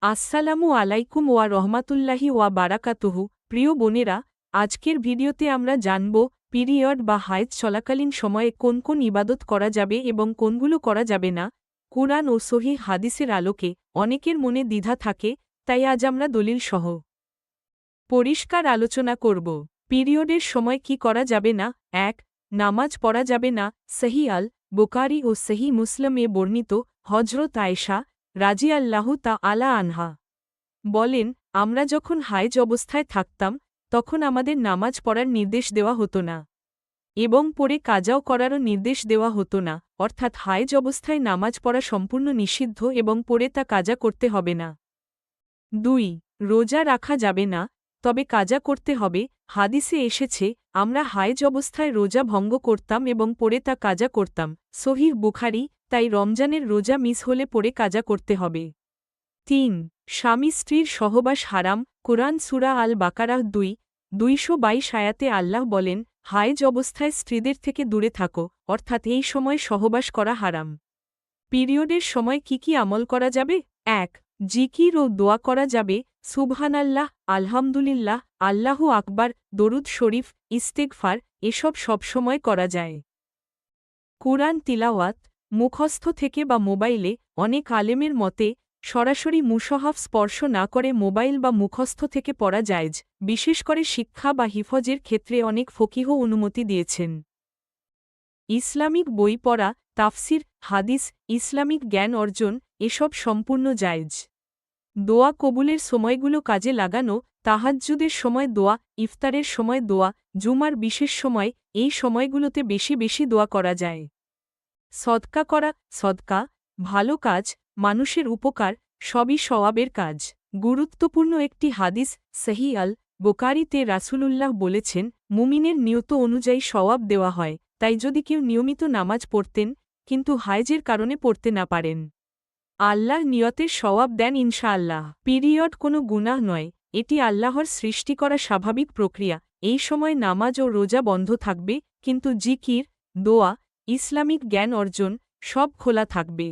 আসসালামু আলাইকুম ওয়া রহমাতুল্লাহি ওয়া বারাকাতুহু। প্রিয় বোনেরা, আজকের ভিডিওতে আমরা জানব পিরিয়ড বা হায়েজ চলাকালীন সময়ে কোন কোন ইবাদত করা যাবে এবং কোনগুলো করা যাবে না। কুরআন ও সহিহ হাদিসের আলোকে অনেকের মনে দ্বিধা থাকে, তাই আজ আমরা দলিল সহ পরিষ্কার আলোচনা করব। পিরিয়ডের সময় কি করা যাবে না। ১. নামাজ পড়া যাবে না। সহি আল বুখারী ও সহি মুসলিমে বর্ণিত হজরত আয়েশা রাজিয়াল্লাহু তাআলা আনহা বলেন, আমরা যখন হায়েজ অবস্থায় থাকতাম তখন আমাদের নামাজ পড়ার নির্দেশ দেওয়া হতো না এবং পরে কাজাও করারও নির্দেশ দেওয়া হতো না, অর্থাৎ হায়েজ অবস্থায় নামাজ পড়া সম্পূর্ণ নিষিদ্ধ এবং পরে তা কাজা করতে হবে না। ২. রোজা রাখা যাবে না, তবে কাজা করতে হবে। হাদিসে এসেছে, আমরা হায়েজ অবস্থায় রোজা ভঙ্গ করতাম এবং পরে তা কাজা করতাম। সহিহ বুখারী। তাই রমজানের রোজা মিস হলে পরে কাজা করতে হবে। ৩. স্বামী স্ত্রীর সহবাস হারাম। কুরআন সূরা আল বাকারাহ ২:২২ আয়াতে আল্লাহ বলেন, হায়েজ অবস্থায় স্ত্রীদের থেকে দূরে থাকো, অর্থাৎ এই সময় সহবাস করা হারাম। পিরিয়ডের সময় কি কি আমল করা যাবে। ১. জিকির ও দোয়া করা যাবে। সুবহানাল্লাহ, আলহামদুলিল্লাহ, আল্লাহু আকবার, দরুদ শরীফ, ইস্তেগফার এসব সবসময় করা যায়। কুরআন তিলাওয়াত মুখস্থ থেকে বা মোবাইলে। অনেক আলেমের মতে সরাসরি মুশহাফ স্পর্শ না করে মোবাইল বা মুখস্থ থেকে পড়া জায়েজ, বিশেষ করে শিক্ষা বা হিফজের ক্ষেত্রে অনেক ফকিহ অনুমতি দিয়েছেন। ইসলামিক বই পড়া, তাফসির, হাদিস, ইসলামিক জ্ঞান অর্জন এসব সম্পূর্ণ জায়েজ। দোয়া কবুলের সময়গুলো কাজে লাগানো, তাহাজ্জুদের সময় দোয়া, ইফতারের সময় দোয়া, জুমার বিশেষ সময়, এই সময়গুলোতে বেশি বেশি দোয়া করা যায়। সদকা করা, সদকা, ভালো কাজ, মানুষের উপকার সবই সওয়াবের কাজ। গুরুত্বপূর্ণ একটি হাদিস সহি আল বুখারীতে রাসূলুল্লাহ বলেছেন, মুমিনের নিয়ত অনুযায়ী সওয়াব দেওয়া হয়। তাই যদি কেউ নিয়মিত নামাজ পড়তেন কিন্তু হায়েজের কারণে পড়তে না পারেন, আল্লাহ নিয়তের সওয়াব দেন ইনশাআল্লাহ। পিরিয়ড কোনো গুনাহ নয়, এটি আল্লাহর সৃষ্টি করা স্বাভাবিক প্রক্রিয়া। এই সময় নামাজ ও রোজা বন্ধ থাকবে, কিন্তু জিকির, দোয়া, ইসলামিক জ্ঞান অর্জন সব খোলা থাকবে।